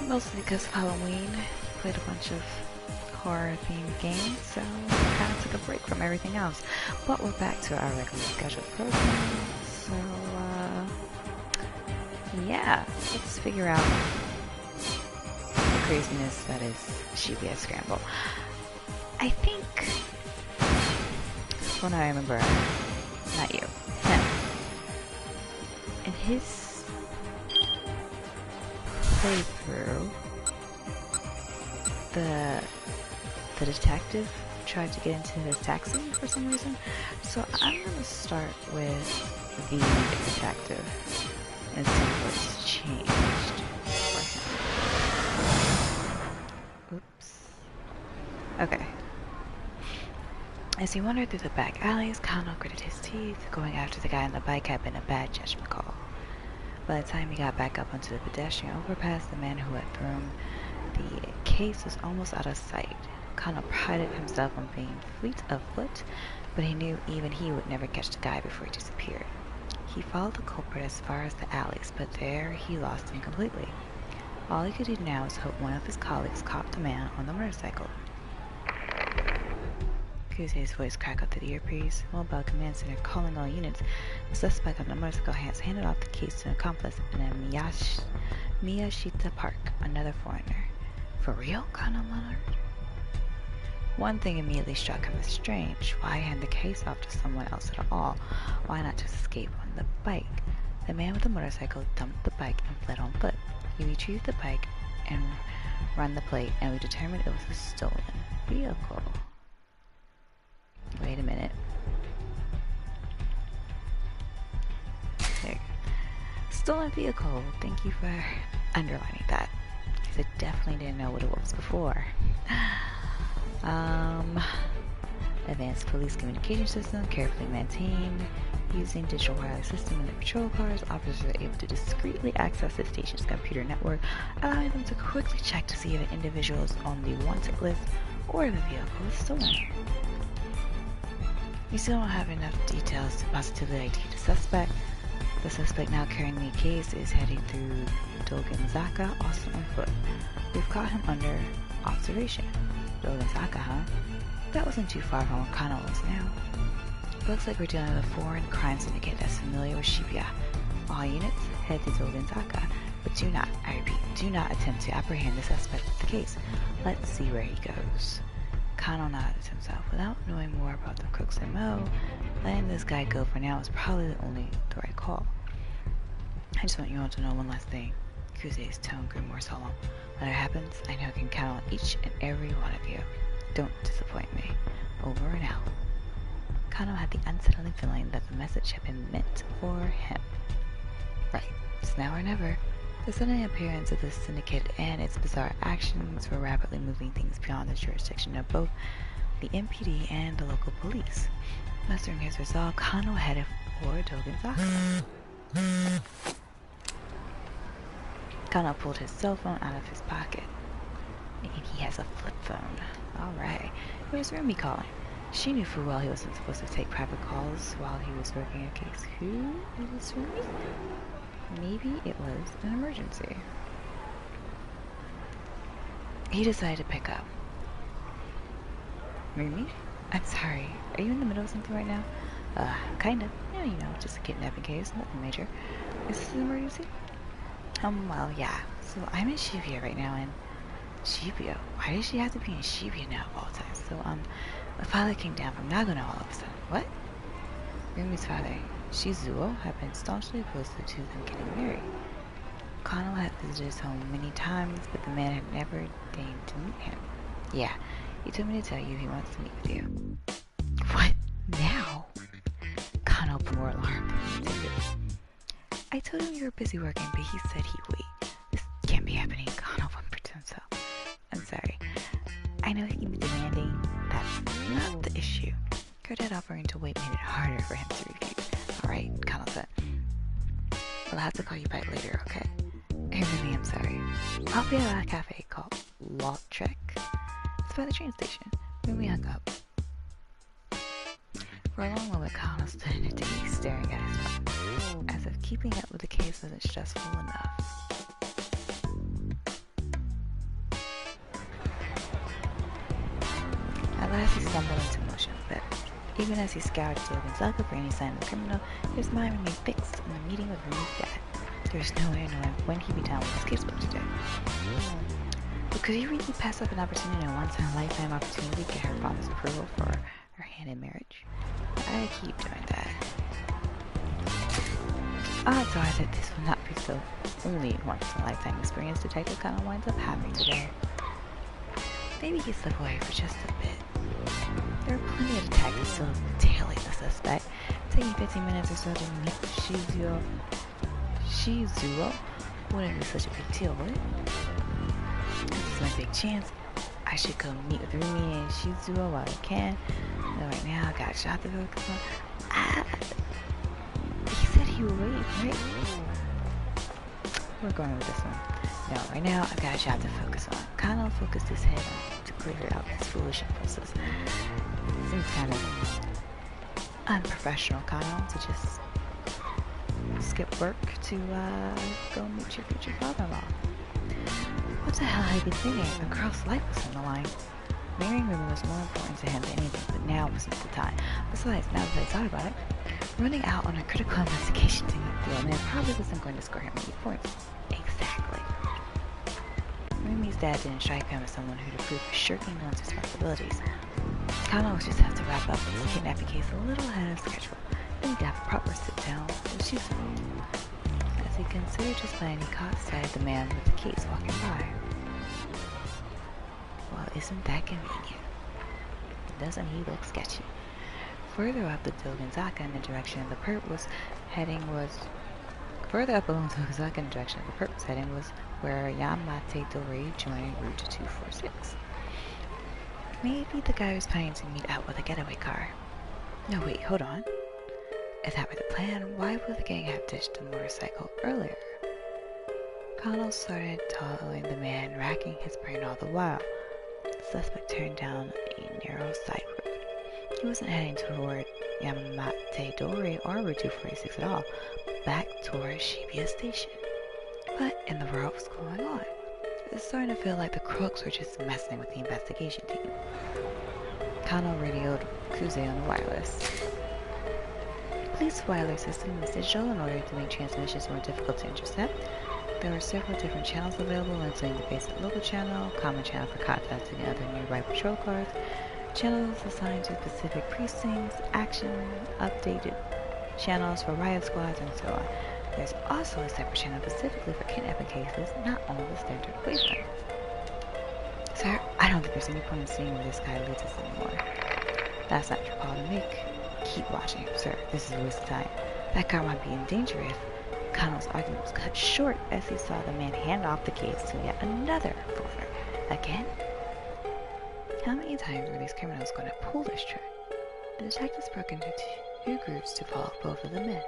Mostly because of Halloween. Played a bunch of horror-themed games, so kind of took a break from everything else. But we're back to our regular scheduled program, so yeah, let's figure out the craziness that is Shibuya Scramble. I think, well, no, I remember, not you, him. In his playthrough, the detective tried to get into his taxi for some reason, so I'm gonna start with the detective and see what's changed for him. Oops. Okay. As he wandered through the back alleys, Kano gritted his teeth. Going after the guy on the bike had been a bad judgment call. By the time he got back up onto the pedestrian overpass, the man who had thrown the case was almost out of sight. Kano prided himself on being fleet of foot, but he knew even he would never catch the guy before he disappeared. He followed the culprit as far as the alleys, but there he lost him completely. All he could do now was hope one of his colleagues caught the man on the motorcycle. Kuse's voice crackled through the earpiece. Mobile Command Center calling all units. The suspect on the motorcycle has handed off the case to an accomplice in a Miyashita Park, another foreigner. For real? Kano muttered. One thing immediately struck him as strange. Why hand the case off to someone else at all? Why not just escape on the bike? The man with the motorcycle dumped the bike and fled on foot. He retrieved the bike and ran the plate, and we determined it was a stolen vehicle. Wait a minute. There you go. Stolen vehicle. Thank you for underlining that, because I definitely didn't know what it was before. Advanced police communication system, carefully maintained. Using digital wireless system in the patrol cars, officers are able to discreetly access the station's computer network, allowing them to quickly check to see if an individual is on the wanted list or if the vehicle is stolen. We still don't have enough details to positively ID the suspect. The suspect now carrying the case is heading through Dogenzaka, also on foot. We've caught him under observation. Dogenzaka, huh? That wasn't too far from where Kano was now. Looks like we're dealing with a foreign crime syndicate that's familiar with Shibuya. All units, head to Dogenzaka, but do not, I repeat, do not attempt to apprehend the suspect with the case. Let's see where he goes. Kano nodded to himself. Without knowing more about the crook's MO, letting this guy go for now is probably the right call. I just want you all to know one last thing. Kuse's tone grew more solemn. Whatever happens, I know I can count on each and every one of you. Don't disappoint me. Over and out. Kano had the unsettling feeling that the message had been meant for him. Right, it's now or never. The sudden appearance of this syndicate and its bizarre actions were rapidly moving things beyond the jurisdiction of both the MPD and the local police. Mustering his resolve, Kano headed for Dogenzaka. Kano pulled his cell phone out of his pocket. And he has a flip phone. Alright. It was Rumi calling. She knew full well he wasn't supposed to take private calls while he was working a case. Who is Rumi? Maybe it was an emergency. He decided to pick up. Rumi? I'm sorry. Are you in the middle of something right now? Kind of. Yeah, you know, just a kidnapping case. Nothing major. Is this an emergency? Well, yeah. So I'm in Shibuya right now, and Shibuya? Why does she have to be in Shibuya now of all times? So, my father came down from Nagano all of a sudden. What? Rumi's father, Shizuo, had been staunchly opposed to them getting married. Kano had visited his home many times, but the man had never deigned to meet him. Yeah, he told me to tell you he wants to meet with you. What? Now? Kano was more alarmed than intended. I told him you were busy working, but he said he'd wait. This can't be happening. Kano whimpered to himself. I'm sorry. I know he can be demanding. That's not the issue. Your dad offering to wait made it harder for him to refuse. Alright, Kano said. I'll have to call you back later, okay? Really, I'm sorry. I'll be at a cafe called Lautrec. It's by the train station. When we hung up. For a long moment, Kano stood in a daze, staring at his phone, as if keeping up with the case wasn't stressful enough. last he stumbled into motion, but even as he scoured Zaka for any sign of the criminal, his mind remained fixed on the meeting with Rumi's dad. There was no way of knowing when he'd be done with his casebook today. But could he really pass up an opportunity, a once-in-a-lifetime opportunity to get her father's approval for her hand in marriage? I keep doing that. Odds are that this will not be the only once-in-a-lifetime experience Detective kind of winds up having today. Maybe he slipped away for just a bit. There are plenty of detectives still tailing the suspect, taking 15 minutes or so to meet Shizuo wouldn't be such a big deal, would it? This is my big chance. I should go meet with Rumi and Shizuo while I can. Though right now I got a shot to focus on. He said he would wait, right? We're going with this one. No, right now I've got a job to focus on. Kano focused his head on to clear out his foolish impulses. Seems kind of unprofessional, Kano, to just skip work to go meet your future father-in-law. What the hell had he been thinking? A girl's life was on the line. Marrying Rumi was more important to him than anything, but now wasn't the time. Besides, now that I thought about it, running out on a critical investigation to meet the old man probably wasn't going to score him any points. Exactly. Rumi's dad didn't strike him as someone who'd approve of shirking one's responsibilities. Kano would just have to wrap up his kidnapping case a little ahead of schedule. Then he'd have a proper sit-down with Shizuo. As he considered his plan, he caught sight of the man with the case walking by. Well, isn't that convenient? Doesn't he look sketchy? Further up the Dogenzaka in the direction of the perp was heading was where Yamate Dori joined Route 246. Maybe the guy was planning to meet up with a getaway car. No, wait, hold on. If that were the plan, why would the gang have ditched the motorcycle earlier? Kano started following the man, racking his brain all the while. The suspect turned down a narrow side road. He wasn't heading toward Yamate Dori or Route 246 at all, but back toward Shibuya Station. What in the world was going on? It was starting to feel like the crooks were just messing with the investigation team. Kano radioed Kuze on the wireless. Police wireless system was digital in order to make transmissions more difficult to intercept. There were several different channels available, including the basic local channel, common channel for contacting other nearby patrol cars, channels assigned to specific precincts, action, updated channels for riot squads, and so on. There's also a separate channel specifically for kidnapping cases, not all the standard wavelengths. Sir, I don't think there's any point in seeing where this guy leads us anymore. That's not your call to make. Keep watching, sir. This is a waste of time. That car might be in danger if... Kano's argument was cut short as he saw the man hand off the case to yet another reporter. Again? How many times were these criminals going to pull this trick? The detectives broke into two groups to follow both of the men.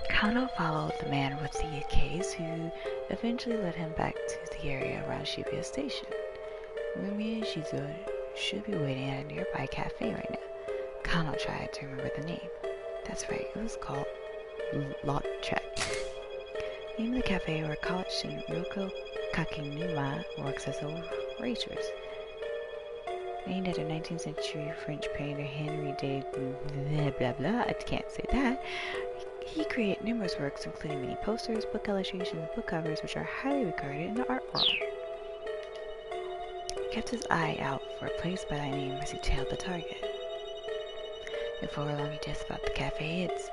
Kano followed the man with the case, who eventually led him back to the area around Shibuya Station. Rumi and Shizuo should be waiting at a nearby cafe right now. Kano tried to remember the name. That's right, it was called Lautrec. The name of the cafe where college student Ryoko Kakinuma works as a waitress. Named after 19th century French painter Henri de blah blah blah, I can't say that. He created numerous works, including many posters, book illustrations, and book covers, which are highly regarded in the art world. He kept his eye out for a place by that name as he tailed the target. Before long, he just spotted the cafe. Its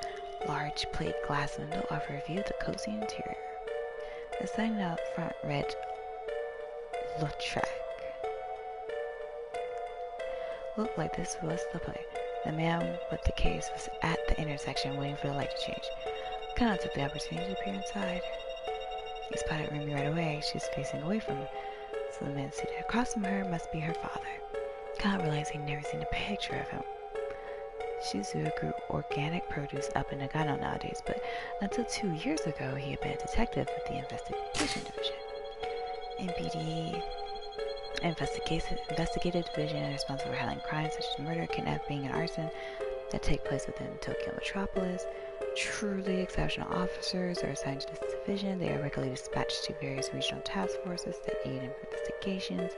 large plate glass window offered a view of the cozy interior. The sign out front read Lautrec. Looked like this was the place. The man with the case was at the intersection waiting for the light to change. Kano took the opportunity to peer inside. He spotted Rumi right away. She was facing away from him, so the man seated across from her must be her father. Kano realized he'd never seen a picture of him. Shizuo grew organic produce up in Nagano nowadays, but until 2 years ago he had been a detective with the investigation division. MPD investigative division is responsible for handling crimes such as murder, kidnapping, and arson that take place within Tokyo metropolis. truly exceptional officers are assigned to this division. They are regularly dispatched to various regional task forces that aid in investigations,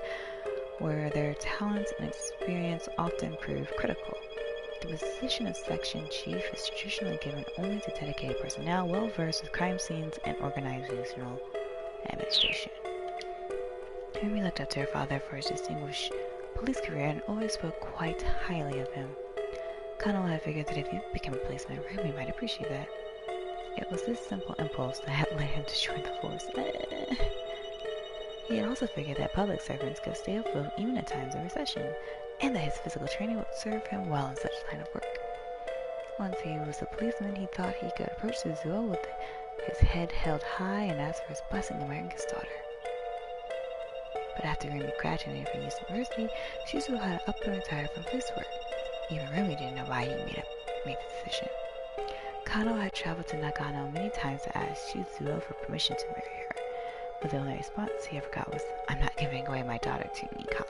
where their talents and experience often prove critical. The position of section chief is traditionally given only to dedicated personnel well versed with crime scenes and organizational administration. Rumi looked up to her father for his distinguished police career and always spoke quite highly of him. Kano had figured that if he became a policeman, Rumi might appreciate that. It was this simple impulse that had led him to join the force. He had also figured that public servants could stay afloat even in times of recession, and that his physical training would serve him well in such a line of work. Once he was a policeman, he thought he could approach Suzuo with his head held high and ask for his blessing in marrying his daughter. But after Rumi graduated from university, Suzuo had to up and retire from police work. Even Rumi didn't know why he made the decision. Kano had traveled to Nagano many times to ask Suzuo for permission to marry her, but the only response he ever got was, "I'm not giving away my daughter to Nikao."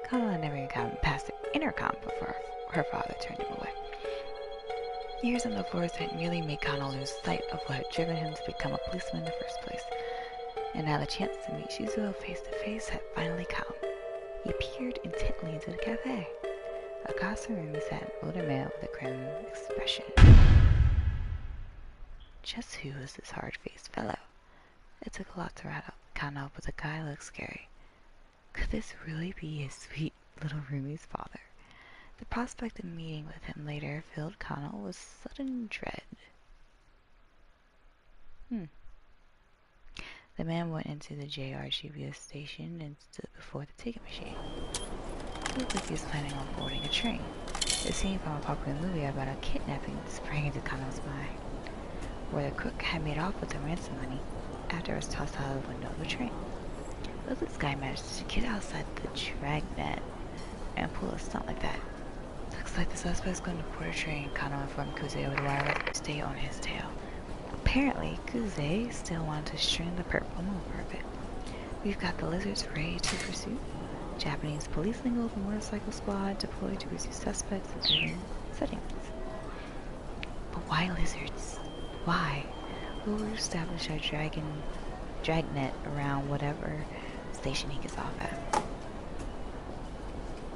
Kano had never even gotten past the intercom before her father turned him away. Years on the force had nearly made Kano lose sight of what had driven him to become a policeman in the first place, and now the chance to meet Suzuo face to face had finally come. He peered intently into the cafe. Across the room sat an older man with a grim expression. Just who was this hard-faced fellow? It took a lot to rattle Kano, but the guy looked scary. Could this really be his sweet little Rumi's father? The prospect of meeting with him later filled Kano with sudden dread. The man went into the JR Shibuya station and stood before the ticket machine. It looked like he was planning on boarding a train. The scene from a popular movie about a kidnapping sprang into Kano's mind, where the crook had made off with the ransom money after it was tossed out of the window of the train. But this guy managed to get outside the dragnet and pull a stunt like that. Looks like the suspect's going to board a train. Kano informed Kuze over the wire to stay on his tail. Apparently, Kuze still wanted to string the purple moon for a bit. We've got the lizards ready to pursue. Japanese police lingo of a motorcycle squad deployed to pursue suspects in urban settings. But why lizards? Why? We'll establish our dragnet around whatever station he gets off at.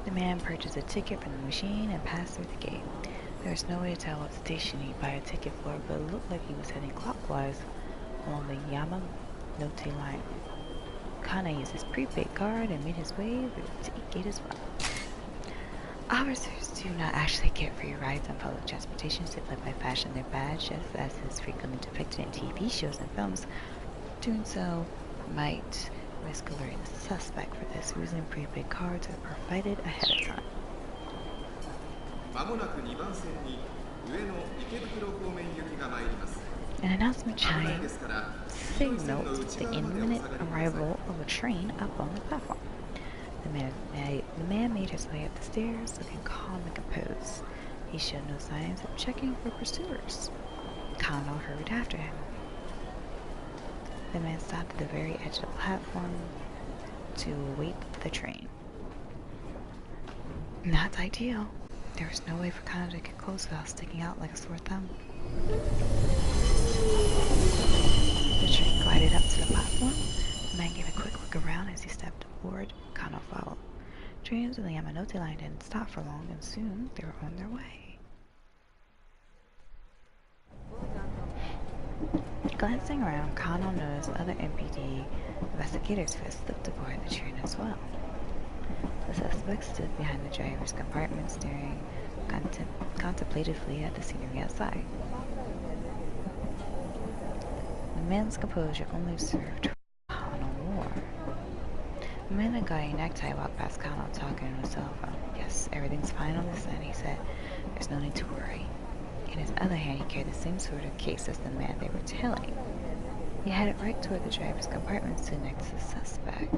The man purchased a ticket from the machine and passed through the gate. There was no way to tell what station he'd buy a ticket for, but it looked like he was heading clockwise along the Yamanote line. Kana used his prepaid card and made his way through the ticket gate as well. Officers do not actually get free rides on public transportation simply by flashing their badge, just as is frequently depicted in TV shows and films. Doing so might risk alerting the suspect. For this reason, prepaid cards are provided ahead of time. An announcement chime signaled the imminent arrival of a train up on the platform. The man made his way up the stairs, looking calm and composed. He showed no signs of checking for pursuers. Kano hurried after him. The man stopped at the very edge of the platform to await the train. Not ideal. There was no way for Kano to get close without sticking out like a sore thumb. The train glided up to the platform. The man gave a quick look around as he stepped aboard. Kano followed. Trains on the Yamanote line didn't stop for long, and soon they were on their way. Glancing around, Kano noticed other MPD investigators who had slipped aboard the train as well. The suspect stood behind the driver's compartment, staring contemplatively at the scenery outside. The man's composure only served Kano more. The man in a gaudy necktie walked past Kano, talking on his cell phone. "Yes, everything's fine on this end," he said. "There's no need to worry." In his other hand, he carried the same sort of case as the man they were tailing. He headed right toward the driver's compartment, sitting next to the suspect.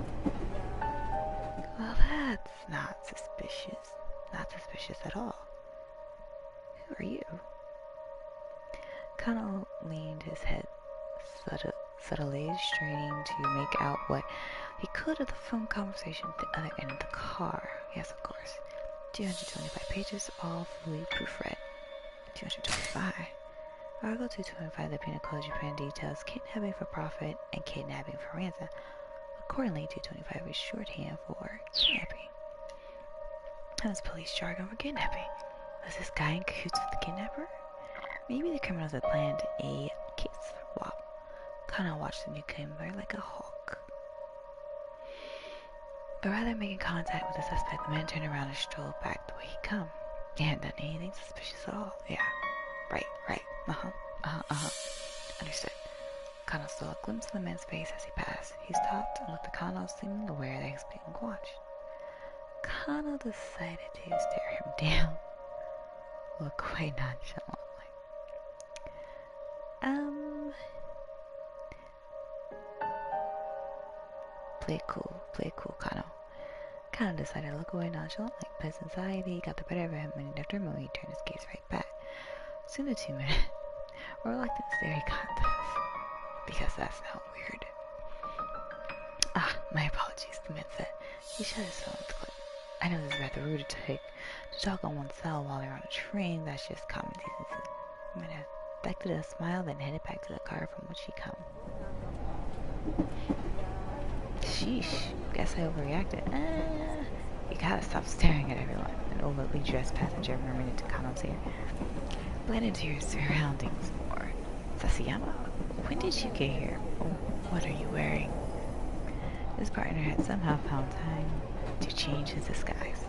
Well, that's not suspicious. Not suspicious at all. Who are you? Kano leaned his head subtly, straining to make out what he could of the phone conversation at the other end of the car. Yes, of course. 225 pages, all fully proofread. 225. Article 225 of the Penal Code Japan details kidnapping for profit and kidnapping for ransom. Accordingly, 225 is shorthand for kidnapping. That's police jargon for kidnapping. Was this guy in cahoots with the kidnapper? Maybe the criminals had planned a case swap. Kano watched the newcomer like a hawk. But rather than making contact with the suspect, the man turned around and strolled back the way he'd come. He hadn't done anything suspicious at all. Yeah. Right. Understood. Kano saw a glimpse of the man's face as he passed. He stopped and looked at Kano, seemingly aware that he was being watched. Kano decided to stare him down. Look away nonchalantly. Play it cool, Kano. Kano decided to look away nonchalantly, but his anxiety got the better of him, and after a moment he turned his gaze right back. Soon the 2 men were reluctant to stare contest, because that sounds weird. My apologies, the man said. He shut his phone with a click. I know this is rather rude to talk on oneself while they're on a train. That's just common decency. The man affected a smile, then headed back to the car from which he come. Sheesh, guess I overreacted. You gotta stop staring at everyone. An overtly dressed passenger murmured into Kano's ear. Blend into your surroundings more. Sasayama, when did you get here? Oh, what are you wearing? His partner had somehow found time to change his disguise.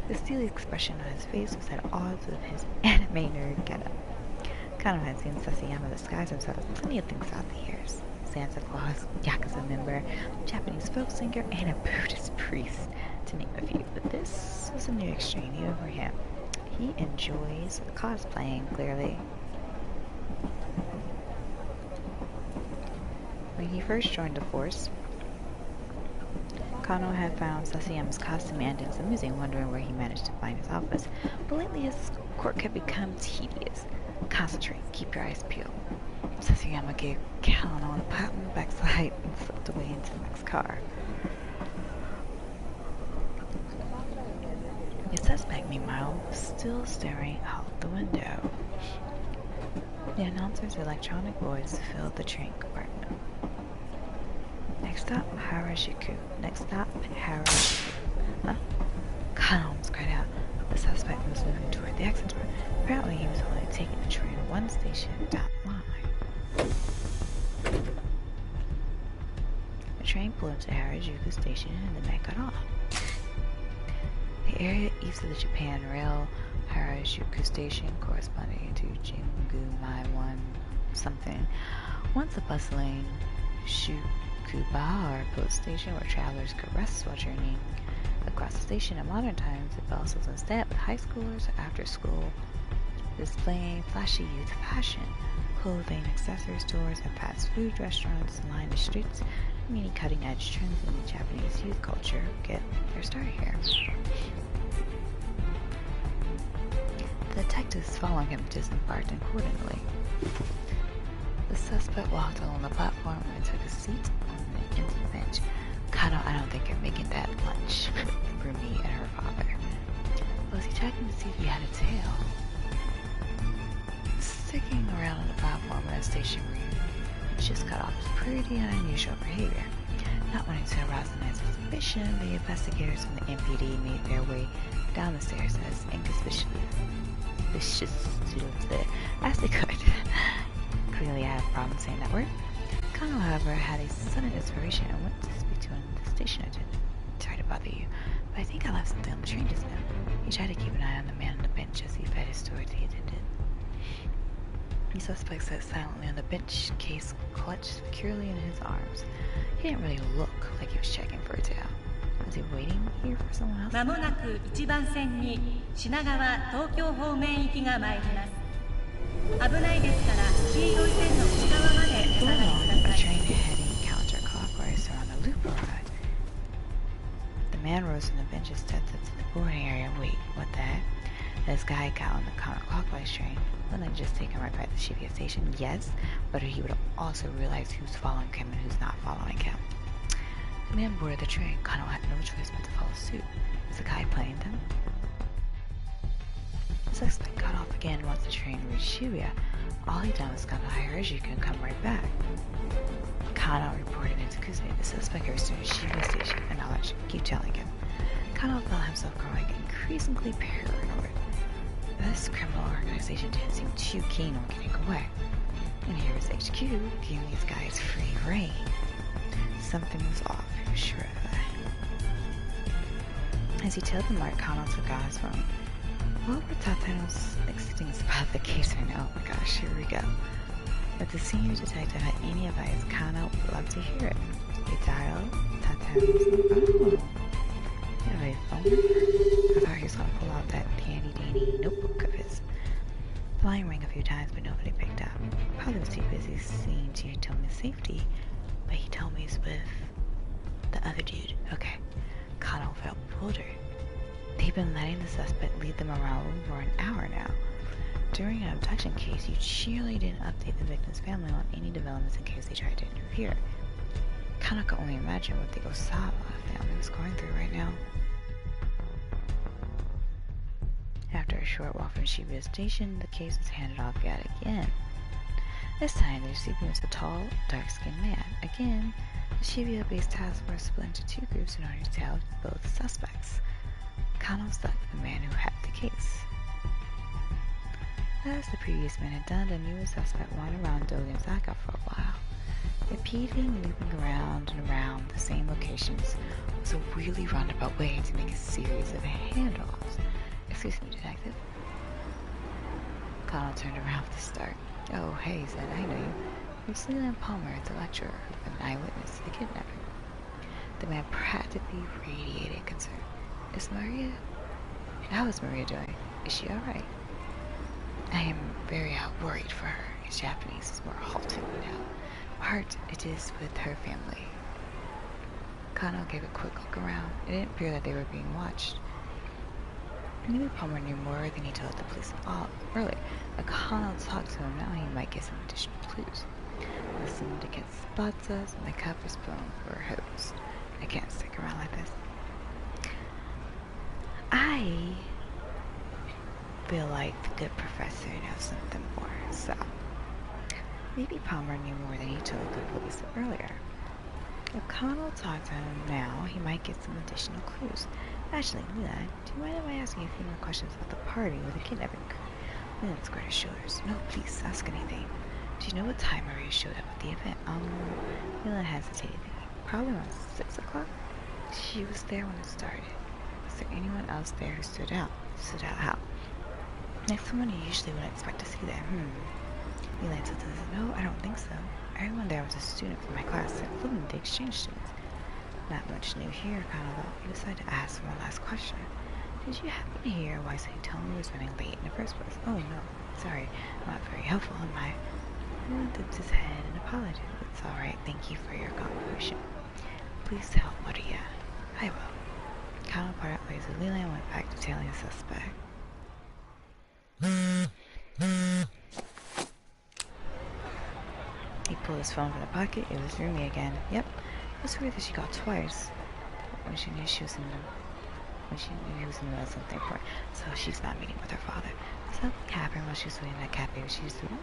The steely expression on his face was at odds with his anime nerd getup. Kano had seen Sasayama disguise himself as plenty of things throughout the years. Santa Claus, Yakuza member, Japanese folk singer, and a Buddhist priest, to name a few. But this was a new extreme even for him. He enjoys cosplaying, clearly. When he first joined the force, Kano had found Sasayama's costume antics amusing, wondering where he managed to find his outfits. But lately his court had become tedious. Concentrate, keep your eyes peeled. Sasayama gave Kano a pat on the backside and slipped away into the next car. The suspect, meanwhile, was still staring out the window. The announcer's electronic voice filled the train compartment. Next stop, Harajuku. Next stop, Harajuku. Huh? Kano almost cried out. The suspect was moving toward the exit door. Apparently he was only taking the train one station down the line. The train pulled into Harajuku station and the man got off. The area east of the Japan Rail Harajuku station, corresponding to Jingu-mai-1 something, once a bustling Shukubara post station where travelers could rest while journeying across the station. In modern times, it bustles instead with high schoolers after school displaying flashy youth fashion. Clothing, accessory stores, and fast food restaurants line the streets. Many cutting-edge trends in the Japanese youth culture get their start here. The detectives following him disembarked accordingly. The suspect walked along the platform and took a seat on the empty bench. Kano, I don't think you're making that lunch for me and her father. Was he checking to see if he had a tail? Sticking around on the platform at a station where you just got off is pretty unusual behavior. Not wanting to arouse the man's suspicion, the investigators from the MPD made their way down the stairs as inconspicuously as they could. Clearly I have problems saying that word. Kano, however, had a sudden inspiration and went to speak to the station attendant. Sorry to bother you, but I think I left something on the train just now. He tried to keep an eye on the man on the bench as he fed his story to the attendant. The suspect sat silently on the bench, case clutched securely in his arms. He didn't really look like he was checking for a tail. Was he waiting here for someone else? まもなく1番線に品川東京方面行きが参ります。危ないですから黄色い線の内側までお下がりください。 A train heading counterclockwise around the loop arrived. The man rose from the bench and stepped up to the boarding area. Wait, what the heck? This guy got on the counterclockwise train. Wouldn't it just take him right back to Shibuya Station? Yes, but he would also realize who's following him and who's not following him. The man boarded the train. Kano had no choice but to follow suit. Was the guy playing them? The suspect got off again once the train reached Shibuya. All he done was come to I heard you can come right back. Kano reported into Kuzme, the suspect here soon as Shibuya Station, and I'll let you keep telling him. Kano felt himself growing increasingly paranoid. This criminal organization didn't seem too keen on getting away. And here was HQ giving these guys free reign. Something was off, he was sure of that. As he told the mark, Kano took out his phone. What were Tatano's things about the case right now? Oh my gosh, here we go. If the senior detective had any advice, Kano would love to hear it. He dialed Tatano's number. Oh, you have a phone number? I thought he was going to pull out that dandy notebook of his. The line rang a few times, but nobody picked up. Probably was too busy seeing to tell me safety, but he told me he's with the other dude. Okay. Kano felt bewildered. They've been letting the suspect lead them around for an hour now. During an abduction case, you surely didn't update the victim's family on any developments in case they tried to interfere. Kano could only imagine what the Osawa family was going through right now. After a short walk from Shibuya Station, the case was handed off yet again. This time, the recipient was a tall, dark-skinned man. Again, the Shibuya-based task force split into two groups in order to tail both suspects. Kano stuck with the man who had the case. As the previous man had done, the newest suspect wandered around Dogenzaka for a while. Repeating, looping around and around the same locations was a really roundabout way to make a series of handoffs. Excuse me, detective. Kano turned around with a start. Oh, hey, he said, I know you. You're Leland Palmer, the lecturer, an eyewitness to the kidnapping. The man practically radiated concern. Is Maria? How is Maria doing? Is she alright? I am very worried for her. His Japanese is more halting now. Heart it is with her family. Kano gave a quick look around. It didn't appear that they were being watched. Maybe Palmer knew more than he told the police earlier. If Kano talked to him now, he might get some additional clues. Listen to get spots us, and the cup is blown for a hose. I can't stick around like this. I feel like the good professor knows something more, so maybe Palmer knew more than he told the police earlier. If Kano talked to him now, he might get some additional clues. Actually, Leland, do you mind if I ask you a few more questions about the party with the kidnapping crew? Leland squared his shoulders. No, please, ask anything. Do you know what time Maria showed up at the event? Leland hesitated. Probably around 6 o'clock? She was there when it started. Was there anyone else there who stood out? Stood out how? Next someone you usually wouldn't expect to see there. Leland said, no, I don't think so. Everyone there was a student from my class, including the exchange students. Not much new here, kind of, though. He decided to ask one last question. Did you happen to hear why Saitomi was running late in the first place? Oh, no. Sorry. Not very helpful, am I? Leland dipped his head and apologized. It's alright. Thank you for your cooperation. Please tell Maria. I will. Kano parted ways with Leland and went back to tailing the suspect. He pulled his phone from the pocket. It was Rumi again. Yep. It was weird that she called twice. When she knew he was in the middle of something important. So she's not meeting with her father. Something happened while she was waiting at that cafe. She was doing.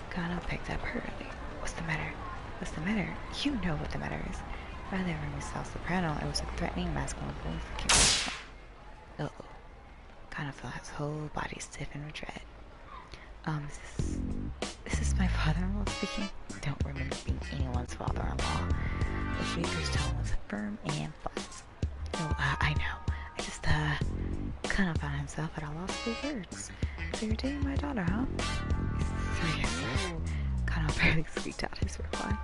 Kano picked up hurriedly. What's the matter? What's the matter? You know what the matter is. Rather than Rumi's soprano, it was a threatening, masculine voice that came from the phone. Uh-oh. Kano felt his whole body stiffen with dread. Is this my father-in-law speaking? Don't remember being anyone's father-in-law. The speaker's tone was firm and flat. Oh, I know. I just, kind of found himself at a loss for words. So you're dating my daughter, huh? Yes, sir. Kano barely squeaked out his reply.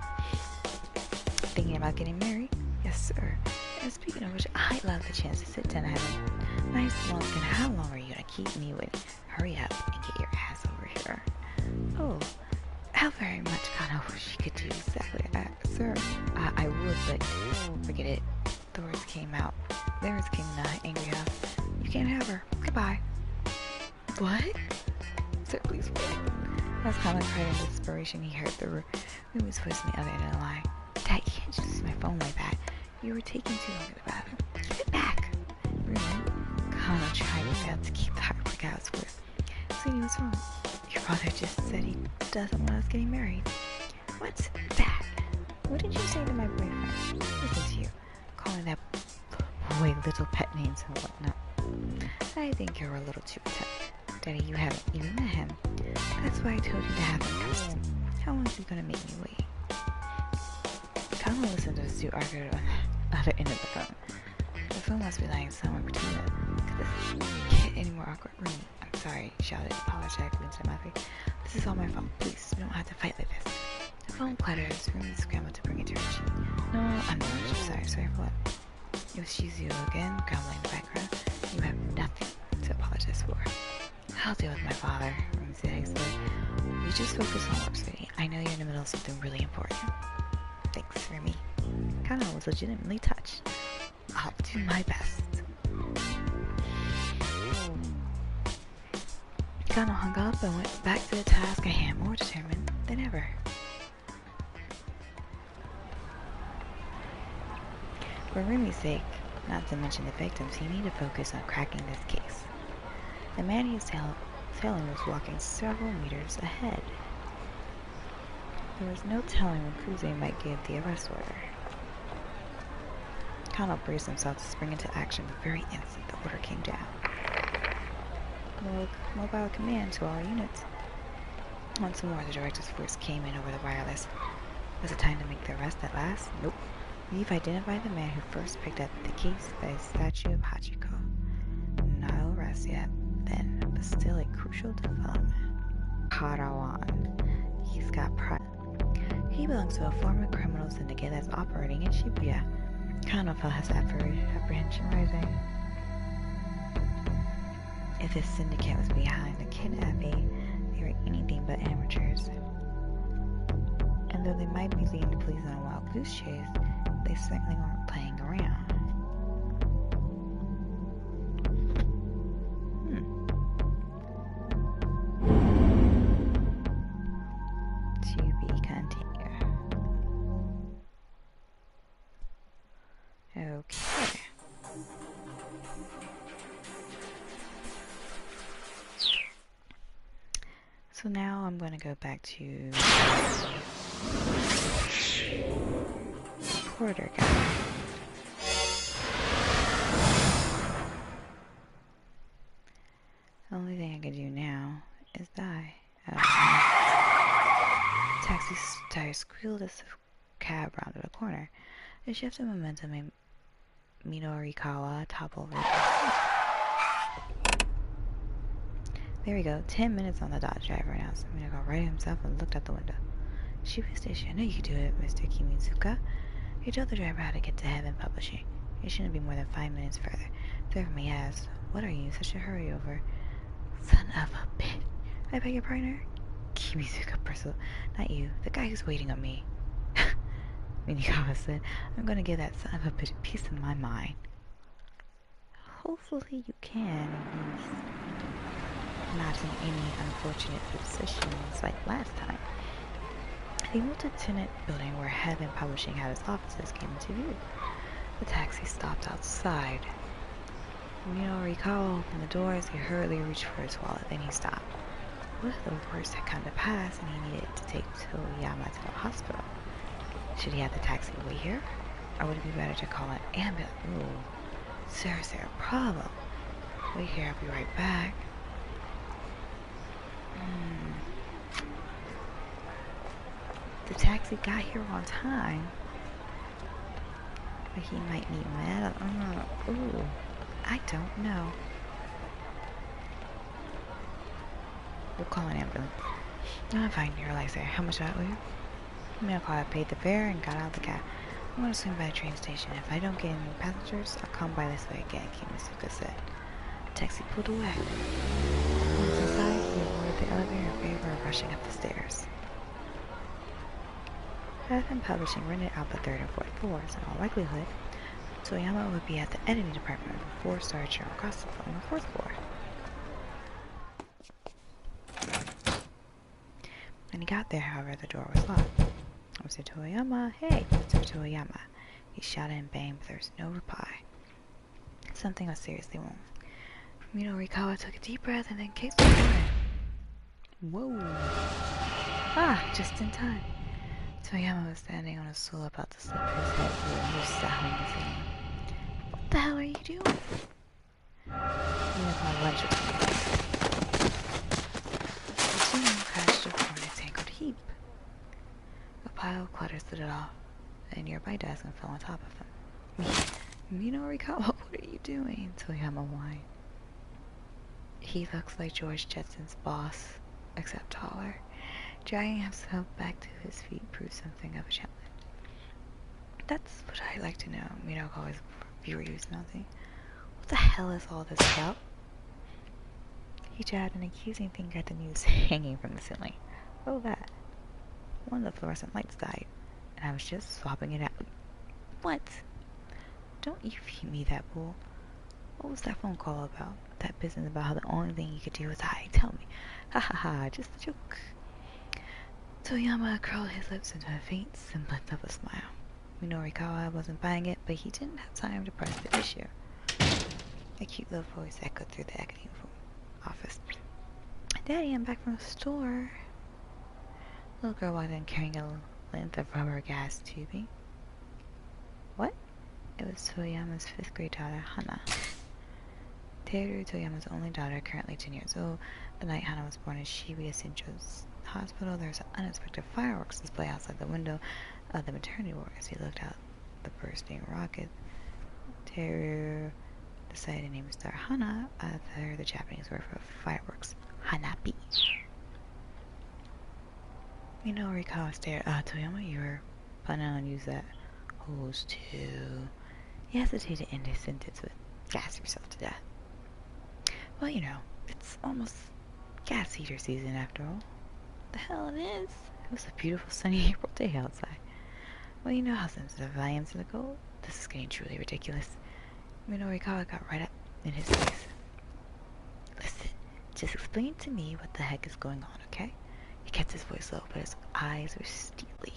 Thinking about getting married? Yes, sir. And speaking of which, I'd love the chance to sit down and have a nice lunch. And how long are you gonna keep me waiting? Hurry up and get your ass over here. Oh, how very much Kano wish she could do exactly that. Sir, I would, but forget it. The words came out. There was King angry house. You can't have her. Goodbye. What? Sir, please wait. As Kano cried in desperation, he heard Rumi's voice on the other end of the line. Dad, you can't just use my phone like that. You were taking too long in the bathroom. Give it back. Rumi. Kano tried his best to keep the heartbreak out of his voice. Sweetie, what's wrong? Your father just said he doesn't want us getting married. What's that? What did you say to my boyfriend? Listen to you, calling that boy little pet names and whatnot. I think you're a little too intense. Daddy, you haven't even met him. That's why I told you to have him come. How long is he gonna make me wait? Come and listen to us two argue on the other end of the phone. The phone must be lying somewhere between them. Could this get any more awkward? I'm sorry, he shouted, apologetically into my face. This is all my fault. Please, we don't have to fight like this. The phone clatters. Rumi scrambled to bring it to her cheek. No, I'm not. Sorry for what? It was Shizuya again, grumbling in the background. You have nothing to apologize for. I'll deal with my father, Rumi said hastily. You just focus on work, sweetie. I know you're in the middle of something really important. Thanks, Rumi. Kana was legitimately touched. I'll do my best. Kana hung up and went back to the task at hand, more determined than ever. For Rumi's sake, not to mention the victims, he needed to focus on cracking this case. The man he was tailing was walking several meters ahead. There was no telling when Kuze might give the arrest order. Kano braced himself to spring into action the very instant the order came down. Mobile command to all units. Once more, the director's voice came in over the wireless. Was it time to make the arrest at last? Nope. We've identified the man who first picked up the case by the statue of Hachiko. Not an arrest yet, then, but still a crucial development. Karawan. He's got pride. He belongs to a former criminal syndicate that's operating in Shibuya. Kano felt his apprehension rising. If this syndicate was behind the kidnapping, they were anything but amateurs. And though they might be leading the police on a wild goose chase, they certainly weren't playing around. To be continued. Okay. So now I'm going to go back to reporter guy. The only thing I can do now is die. Taxi tires squealed as the cab rounded a corner. A shift of momentum made Minorikawa topple right back. There we go. 10 minutes on the dot, driver announced. Minako righted himself and looked out the window. Shibuya Station. I know you could do it, Mr. Kimizuka. He told the driver how to get to Heaven Publishing. It shouldn't be more than 5 minutes further. The driver may ask, what are you in such a hurry over? Son of a bitch. I beg your pardon? Kimizuka bristled. Not you. The guy who's waiting on me. Minakawa said, I'm gonna give that son of a bitch a piece of my mind. Hopefully you can. He's not in any unfortunate positions like last time. The multi-tenant building where Heaven Publishing had its offices came into view. The taxi stopped outside. Minorikawa opened the door as he hurriedly reached for his wallet, then he stopped. What if the worst had come to pass and he needed to take Toyama to the hospital? Should he have the taxi wait here? Or would it be better to call an ambulance? Ooh, sir, is there a problem? Wait here, I'll be right back. The taxi got here on time. But he might need med. Ooh, I don't know. We'll call an ambulance. I'm fine, you're like, sir. How much do I owe you? I paid the fare and got out of the cab. I'm gonna swing by the train station. If I don't get any passengers, I'll come by this way again, Kimizuka said. The taxi pulled away. Once inside, he avoided the elevator in favor of rushing up the stairs. Heaven Publishing rented out the 3rd and 4th floors. In all likelihood, Toyama would be at the editing department of a 4-star journal across on the 4th floor. When he got there, however, the door was locked. Mr. Toyama, hey, Mr. Toyama, he shouted and banged, but there was no reply. Something was seriously wrong. Minorikawa took a deep breath and then kicked the door. Whoa! Ah, just in time. Toyama was standing on a stool about to slip his head through a noose that hung the ceiling. What the hell are you doing? You have my lunch with me. The ceiling crashed upon a tangled heap. A pile of clutter stood off a nearby desk and fell on top of him. Minorikawa, what are you doing? Toyama whined. He looks like George Jetson's boss, except taller. Dragging himself back to his feet proved something of a challenge. That's what I'd like to know, Minorikawa's fury was mounting. What the hell is all this about? He jabbed an accusing finger at the news hanging from the ceiling. Oh, that. One of the fluorescent lights died, and I was just swapping it out. What? Don't you feed me that bull. What was that phone call about? That business about how the only thing you could do was hide. Tell me. Ha ha ha, just a joke. Toyama curled his lips into a faint semblance of a smile. Minorikawa wasn't buying it, but he didn't have time to press the issue. A cute little voice echoed through the academic office. Daddy, I'm back from the store. The little girl walked in carrying a length of rubber gas tubing. What? It was Toyama's 5th grade daughter, Hana. Teru, Toyama's only daughter, currently 10 years old. The night Hana was born in Shibuya Central's hospital, there was an unexpected fireworks display outside the window of the maternity ward. As he looked out the bursting rocket, Teru decided to name his daughter Hana after the Japanese word for fireworks, Hanabi. Minorikawa stared. Toyama, you were planning on use that hose too. He hesitated to end his sentence with gas yourself to death. Well, you know, it's almost gas heater season after all. The hell it is. It was a beautiful sunny April day outside. Well, you know how sensitive I am to the cold. This is getting truly ridiculous. Minorikawa got right up in his face. Listen, just explain to me what the heck is going on, okay? He kept his voice low, but his eyes were steely.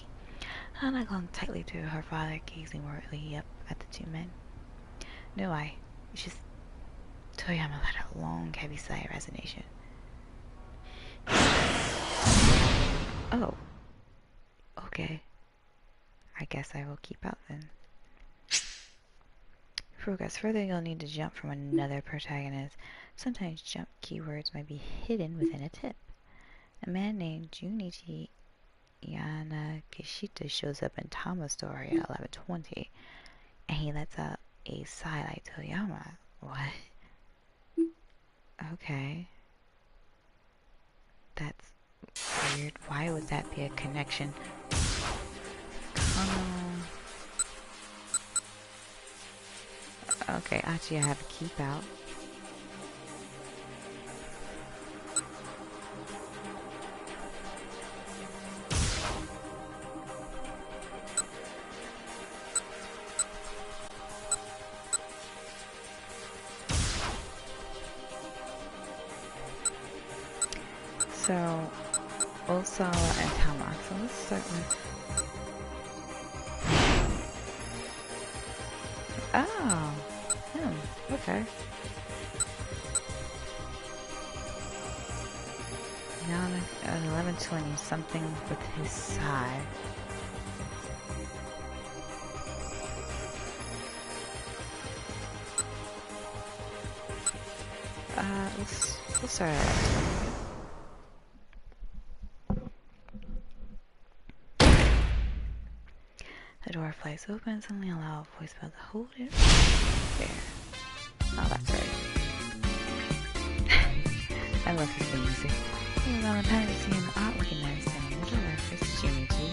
Hana clung tightly to her father, gazing worriedly up at the two men. No, it's just... Toyama let out a long, heavy sigh of resignation. Oh. Okay. I guess I will keep out then. To progress further, you'll need to jump from another protagonist. Sometimes jump keywords might be hidden within a tip. A man named Junichi Yanagishita shows up in Tama's story at 11:20, and he lets out a sigh like Toyama. What? Okay. That's weird. Why would that be a connection? Okay, actually I have a keep out. So, Osawa and Tama. So let's start with... Oh! Okay. Now at 11:20, something with his side. We'll start at 11:20. The door flies open, suddenly a loud voice about to hold it. There. Oh, that's right. I love his music. It was on the time to see an odd-looking man standing in the door. This is Junichi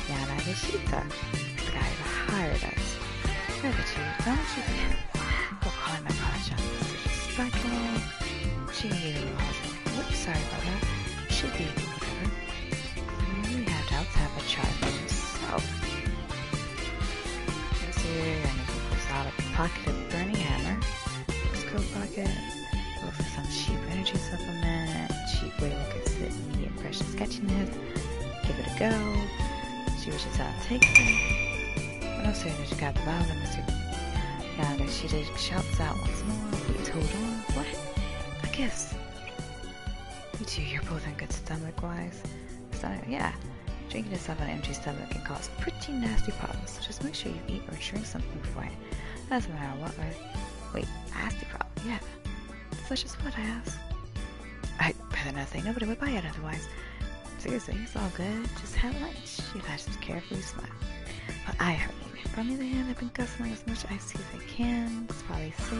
Yanagishita, the guy who hired us. Look at you, don't you forget. We'll call him my project. Disrespectful. She gave a little husband. Whoops, sorry about that. Should be whatever. You really have doubts, have a try for himself. And he pulls out a pocket of burning hammer. His coat pocket. Looks like some cheap energy supplement. Cheap way to look at sit medium pressure sketchiness. Give it a go. She reaches out and takes it. But no sooner she got the bottle than Mr. Yanagishita shouts out once more. Please hold on. What? I guess. You too. You're both in good stomach-wise. Yeah. Drinking stuff on an empty stomach can cause pretty nasty problems, so just make sure you eat or drink something beforehand. Doesn't matter what, right? Wait, nasty problem? Yeah. Such as what, I asked? I'd rather not say. Nobody would buy it otherwise. Seriously, it's all good. Just have lunch. You guys just carefully smile. But I hardly eat it. On the other hand, I've been guzzling as much iced tea as I can. It's probably safe.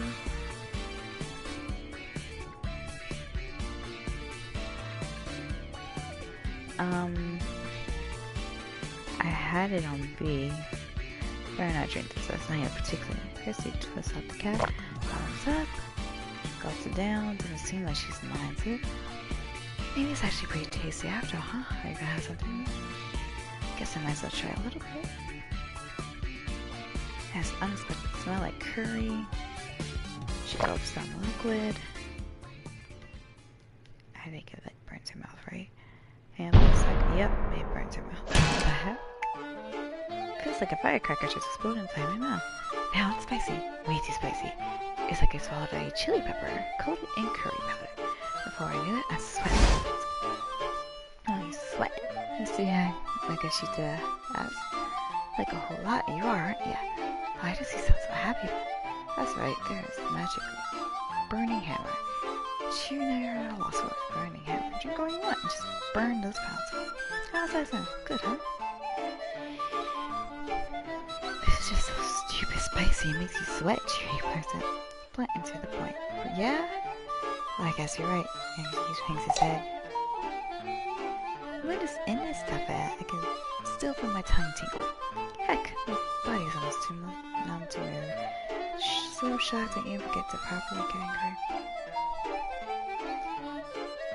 I had it on B. Better not drink this, that's not yet particularly thirsty. Twist out the cap, bottoms up, gulps it down. Doesn't seem like she's minded. Maybe it's actually pretty tasty after all, huh? Are you gonna have something? Guess I might as well try a little bit. It has unexpected smell like curry. She gulps down the liquid. I think it like burns her mouth, right? And looks like, yep, it burns her mouth. What the heck? Feels like a firecracker just exploded inside my mouth. Now it's spicy. Way too spicy. It's like I swallowed a chili pepper coated in curry powder. Before I knew it, I sweat. Oh, you sweat. You see, I guess you did ask. Like a whole lot. You are, aren't you? Why does he sound so happy? That's right, there's the magic burning hammer. Cheer Niagara lost with burning hammer. Drink all you want and just burn those pounds. How's that sound? Good, huh? This is just so stupid spicy. It makes you sweat, cheery person. Blunt and to the point. But yeah? Well, I guess you're right. And he hangs his head. What is in this stuff at? I can still feel my tongue tingle. Heck, my body is almost too numb to move. So shocked I even forget to properly get angry.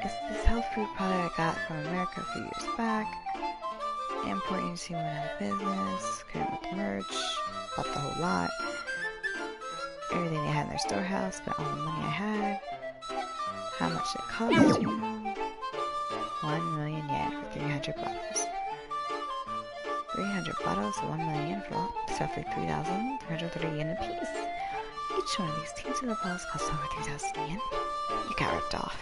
It's this health food product I got from America a few years back. Import agency went out of business, couldn't with the merch, bought the whole lot. Everything they had in their storehouse, spent all the money I had. How much it cost you? 1 million yen for 300 bottles. 300 bottles, so 1 million yen for all. It's roughly 3,330 yen a piece. Each one of these teensy little bottles costs over 3,000 yen. You got ripped off.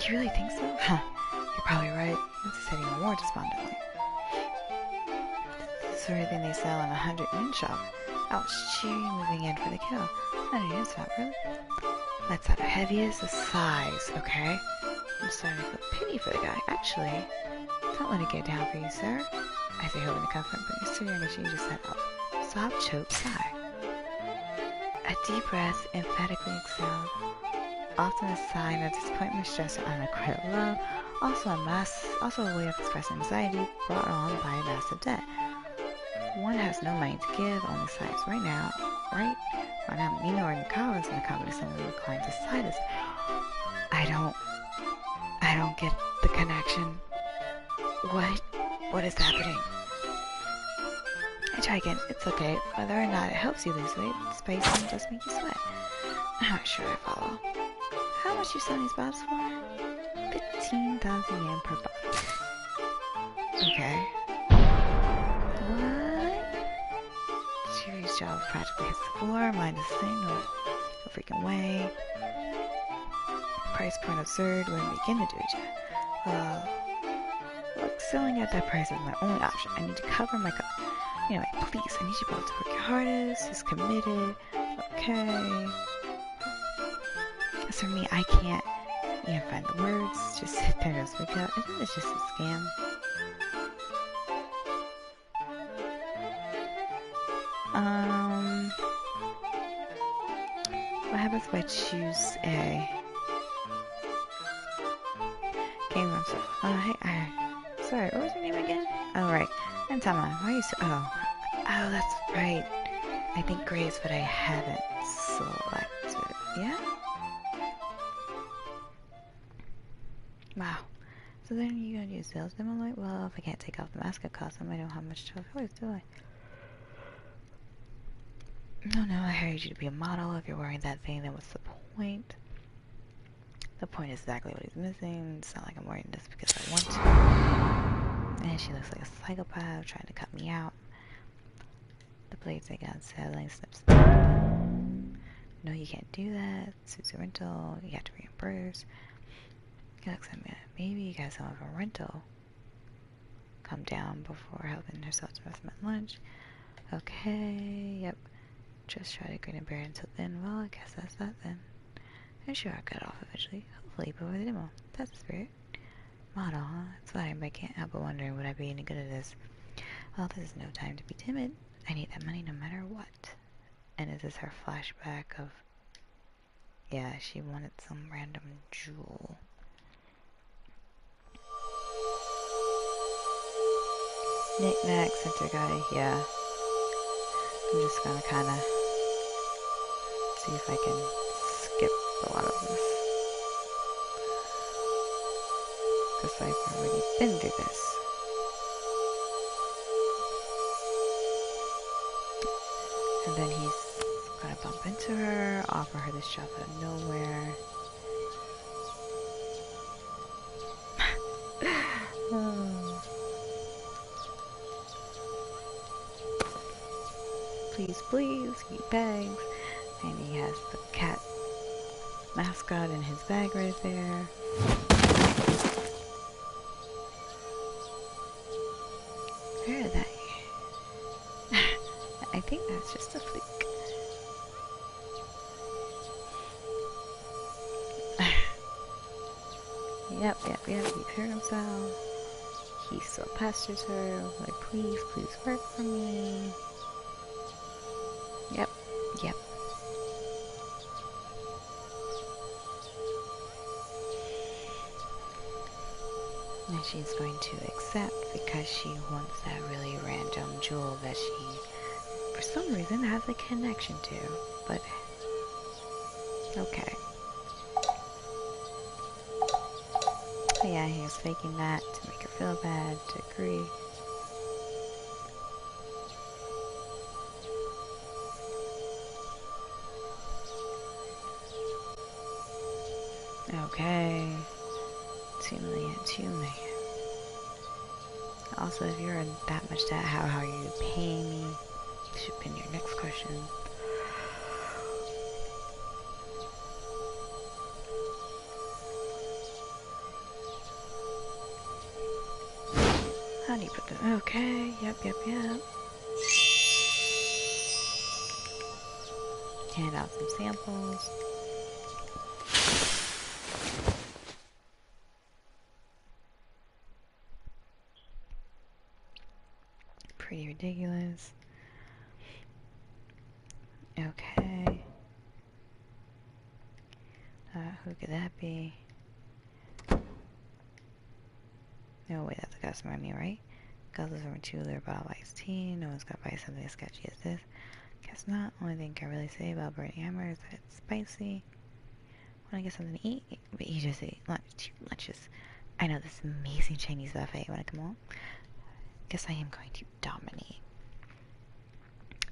You really think so? Huh. You're probably right. This is heading more despondently. This is the sort of thing they sell in a 100 yen shop. Ouch, cheery moving in for the kill. I don't use that, really. Let's out a heaviest of sighs, okay? I'm starting to feel pity for the guy. Actually, don't let it get down for you, sir. I say hoping to comfort, but you're sitting and she just said, oh, sob, choke, sigh. A deep breath, emphatically exhaled. Often a sign of disappointment, stress, or unrequited love. Also a way of expressing anxiety brought on by a massive debt. One has no money to give, only sighs right now, right? Right now, Mina or Nakawa's in the company, someone inclined to sigh this. I don't get the connection. What is happening? I try again. It's okay. Whether or not it helps you lose weight, spicy does make you sweat. I'm not sure I follow. How much you selling these bottles for? 15,000 yen per bottle. Okay. What? Cherry's jaw practically hits the floor. Mine is the same. No freaking way. Price point absurd. Wouldn't begin to do it yet. Look, selling at that price is my only option. I need to cover my cost. Anyway, please, I need you both to work your hardest. Just committed. Okay. As for me, I can't even find the words. Just sit there and speak out. I think it's just a scam. What happens if I choose A? Game room. Oh, hey, sorry, what was your name again? Oh, right. I'm Tama. Why are you so... Oh, that's right. I think gray is what I haven't selected. Yeah? Wow. So then you're gonna do sales demo light? Well, if I can't take off the mascot costume, I don't have much choice, do I? No, I hired you to be a model. If you're wearing that thing, then what's the point? The point is exactly what he's missing. It's not like I'm wearing this because I want to. And she looks like a psychopath trying to cut me out. The blades I got settling snips. No, you can't do that. Suits a rental. You have to reimburse. She looks at me. Maybe you got some of a rental. Come down before helping herself to rest my lunch. Okay, yep. Just try to grin and bear until then. Well, I guess that's that then. I'm sure I'll cut off eventually. Hopefully before the demo. That's the spirit. Model, huh? It's fine, but I can't help but wondering would I be any good at this. Well, this is no time to be timid. I need that money no matter what. And is this her flashback of... Yeah, she wanted some random jewel. Knick-knack, center guy, yeah. I'm just gonna kinda see if I can skip a lot of this. Because I've already been through this. And then he's gonna bump into her, offer her this job out of nowhere. Please, please, he begs. And he has the cat mascot in his bag right there. Where are they? I think that's just a fluke. Yep, he heard himself. He still pesters her, like, please work for me. Yep. And she's going to accept because she wants that really random jewel that she, for some reason, has a connection to. But, okay. But yeah, he was faking that to make her feel bad, to agree. Okay. 2 million. Also, if you're in that much debt, how are you paying me? Should have been your next question. How do you put them? Okay, yep. Hand out some samples. Pretty ridiculous. Okay. Who could that be? No, wait, that's a customer on me, right? Guzzles from a 2-liter bottle of iced tea. No one's gonna buy something as sketchy as this. Guess not. Only thing I can really say about burning hammer is that it's spicy. Wanna get something to eat? But you just ate lunch. 2 lunches. I know this amazing Chinese buffet. Wanna come on? Guess I am going to dominate.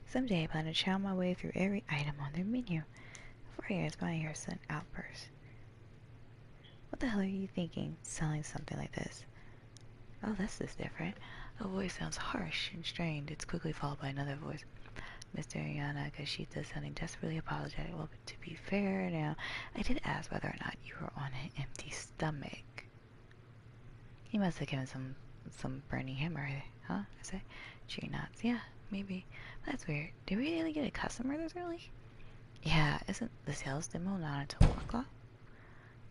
Someday I plan to chow my way through every item on their menu. Before I inspire her sudden outburst. What the hell are you thinking, selling something like this? Oh, this is different. A voice sounds harsh and strained. It's quickly followed by another voice. Mr. Yana Kashita sounding desperately apologetic. Well, but to be fair now, I did ask whether or not you were on an empty stomach. He must have given some burning hammer, huh? I say. Cheery nods. Yeah, maybe. That's weird. Did we really get a customer this early? Yeah, isn't the sales demo not until 1 o'clock?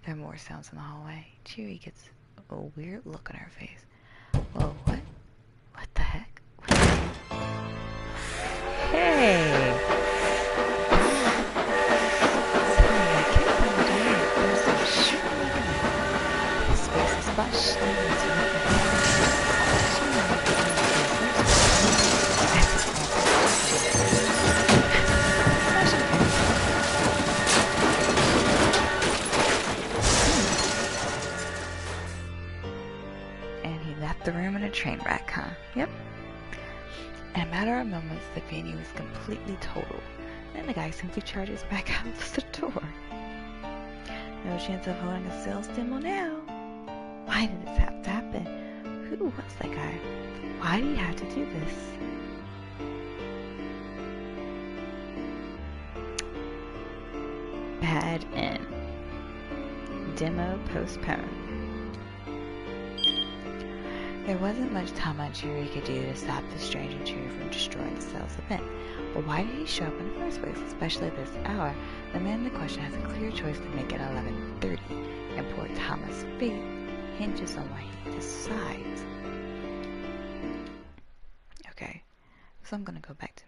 There are more sounds in the hallway. Cheery gets a weird look on her face. Whoa, what? What the heck? Hey! Space is flushed. The room in a train wreck, huh? Yep. In a matter of moments, the venue is completely totaled. Then the guy simply charges back out the door. No chance of holding a sales demo now. Why did this have to happen? Who was that guy? Why did he have to do this? Bad end. Demo postponed. There wasn't much Tamajiri could do to stop the strange intruder from destroying the cells of men. But why did he show up in the first place, especially at this hour? The man in the question has a clear choice to make at 11:30, and poor Tama's fate hinges on what he decides. Okay, so I'm gonna go back to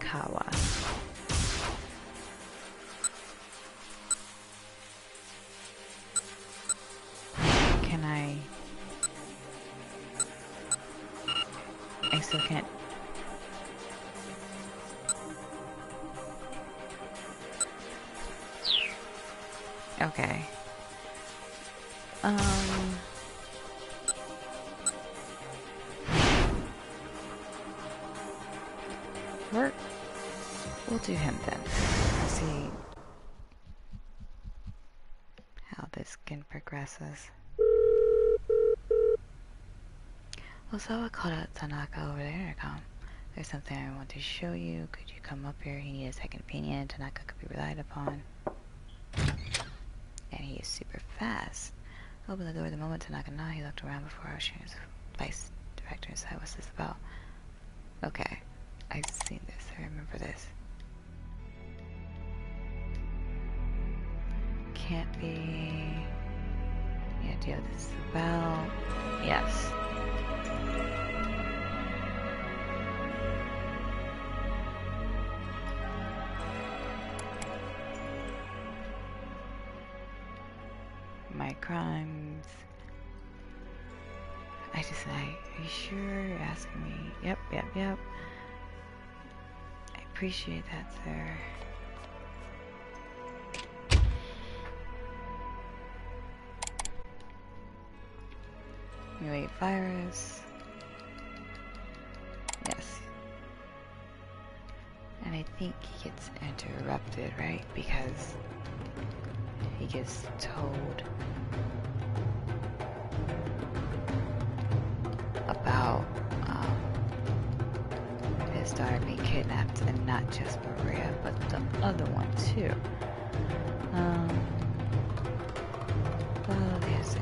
Morikawa. Can I still can't. Okay. We'll do him then. Let's see how this skin progresses. Osawa called out Tanaka over the intercom. There's something I want to show you. Could you come up here? He needs a second opinion. Tanaka could be relied upon. And he is super fast. Open the door the moment Tanaka knocked. He looked around before ushering his vice director inside. What's this about? Okay. I've seen this. I remember this. Can't be... Any idea what this is about? Yes. My crimes. Are you sure you're asking me? Yep. I appreciate that, sir. Mutate virus. Yes. And I think he gets interrupted, right? Because he gets told about his daughter being kidnapped, and not just Maria, but the other one too. Well, yes,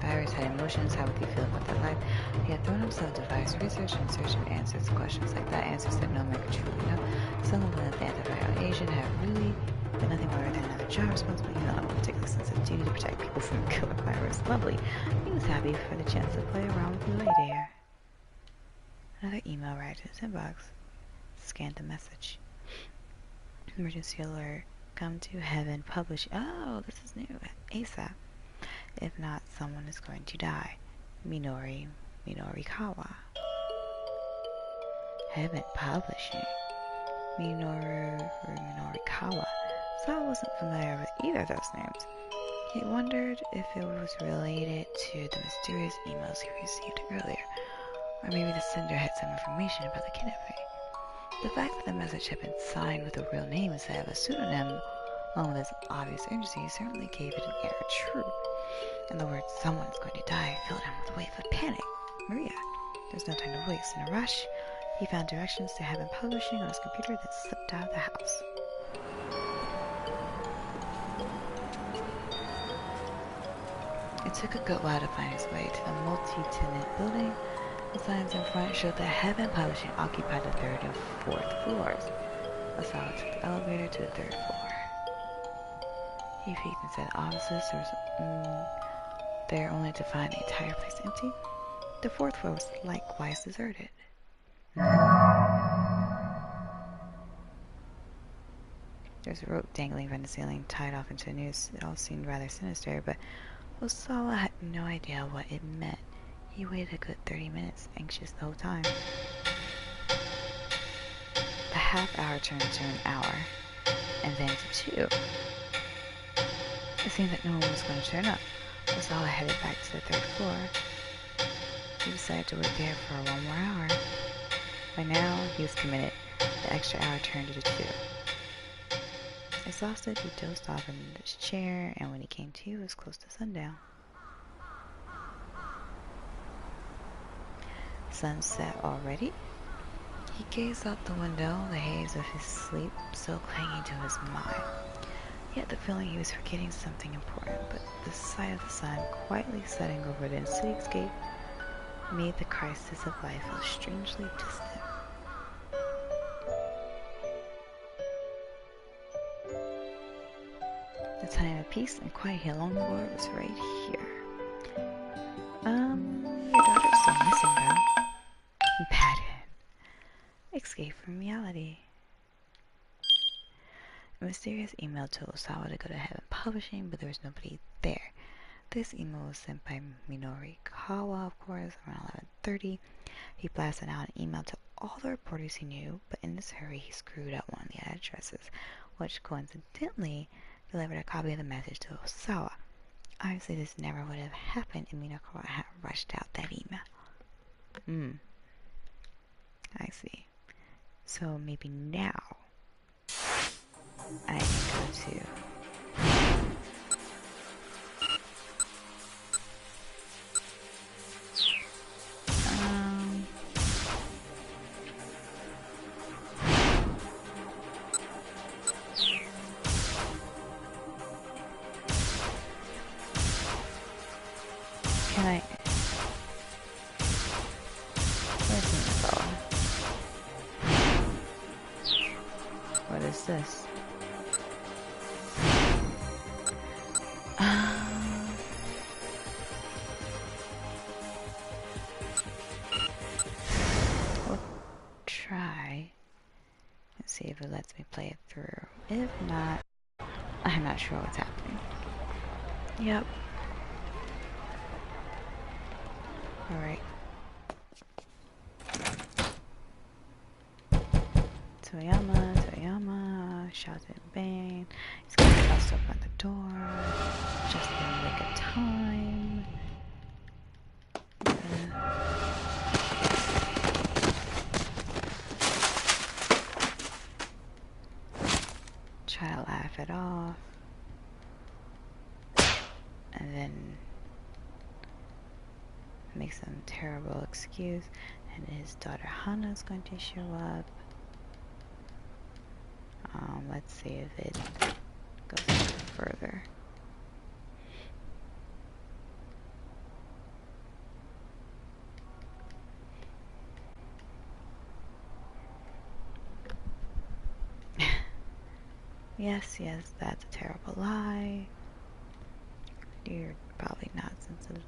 virus had emotions. How would he feel about that life? He had thrown himself to virus research and search of answers to questions like that, answers that no man could truly know. Someone with the antiviral agent had really been nothing more than another job responsibility, not a particular sense of duty to protect people from the killer virus. Lovely. He was happy for the chance to play around with the idea. Another email right to his inbox. Scanned the message. Emergency alert. Come to heaven. Publish. Oh, this is new. ASAP. If not, someone is going to die. Minorikawa. Heaven Publishing. Minorikawa. So I wasn't familiar with either of those names. He wondered if it was related to the mysterious emails he received earlier. Or maybe the sender had some information about the kidnapping. The fact that the message had been signed with a real name instead of a pseudonym, along with its obvious urgency, certainly gave it an air of truth. And the words, someone is going to die, filled him with a wave of panic. Maria. There's no time to waste. In a rush, he found directions to Heaven Publishing on his computer, then slipped out of the house. It took a good while to find his way to the multi-tenant building. The signs in front showed that Heaven Publishing occupied the 3rd and 4th floors. Osawa took the elevator to the 3rd floor. He peeked inside the offices. There was there only to find the entire place empty. The 4th floor was likewise deserted. There's a rope dangling from the ceiling, tied off into a noose. It all seemed rather sinister, but Osawa had no idea what it meant. He waited a good 30 minutes, anxious the whole time. The half hour turned to an hour, and then to 2. It seemed that no one was going to turn up. Osawa headed back to the 3rd floor. He decided to wait there for 1 more hour. By now, he was committed. The extra hour turned to 2. Exhausted, he dozed off in his chair, and when he came to, it was close to sundown. Sunset already? He gazed out the window, the haze of his sleep still clinging to his mind. He had the feeling he was forgetting something important, but the sight of the sun quietly setting over the cityscape made the crisis of life feel strangely distant. The time of peace and quiet here along the world was right here. Your daughter's still missing, though. Patton. Escape from reality. A mysterious email told Osawa to go to Heaven Publishing, but there was nobody there. This email was sent by Minori Kawa, of course, around 11:30. He blasted out an email to all the reporters he knew, but in this hurry he screwed up one of the addresses, which coincidentally delivered a copy of the message to Osawa. Obviously this never would have happened if Minori had rushed out that email. I see. So maybe now I can go to can I where's the info? What is this? We'll try and see if it lets me play it through. If not, I'm not sure what's happening. Yep. Alright. Toyama, shouted in vain. He's gonna bust open the door. Just in the nick of time. Try to laugh it off. And then make some terrible excuse. And his daughter Hana's going to show up. Let's see if it goes a little further. Yes, that's a terrible lie. You're probably not sensitive.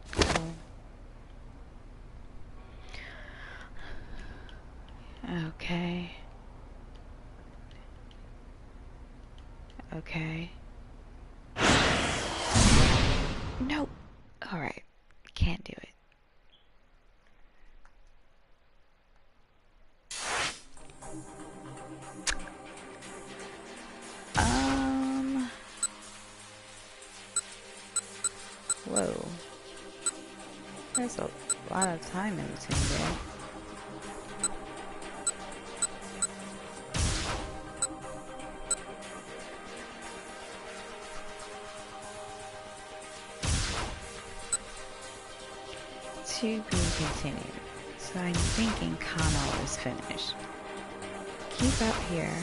Okay. Nope. Alright. Can't do it. Whoa. There's a lot of time in between there. To be continued. So I'm thinking Kano is finished. Keep up here.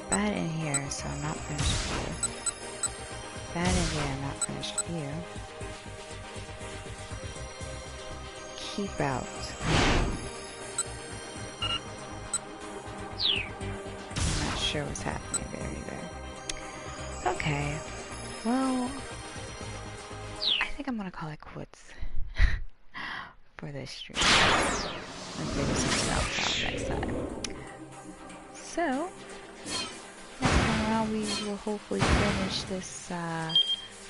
Bad in here, so I'm not finished here. Bad in here, I'm not finished here. Keep out. I'm not sure what's happening there either. Okay. Well, I think I'm gonna call it quits for this stream. And figure something else out next time. So, next time around we will hopefully finish this,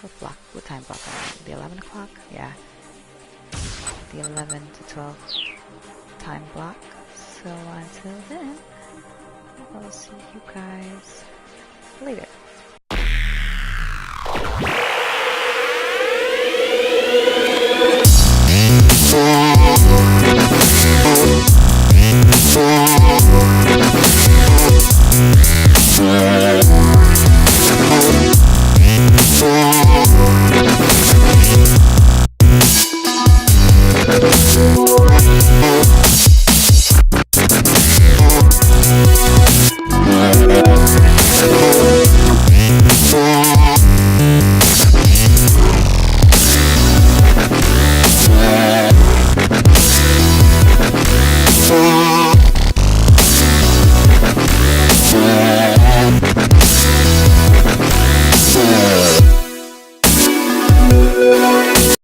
what time block are we? The 11 o'clock? Yeah. The 11 to 12 time block. So until then, I'll see you guys later.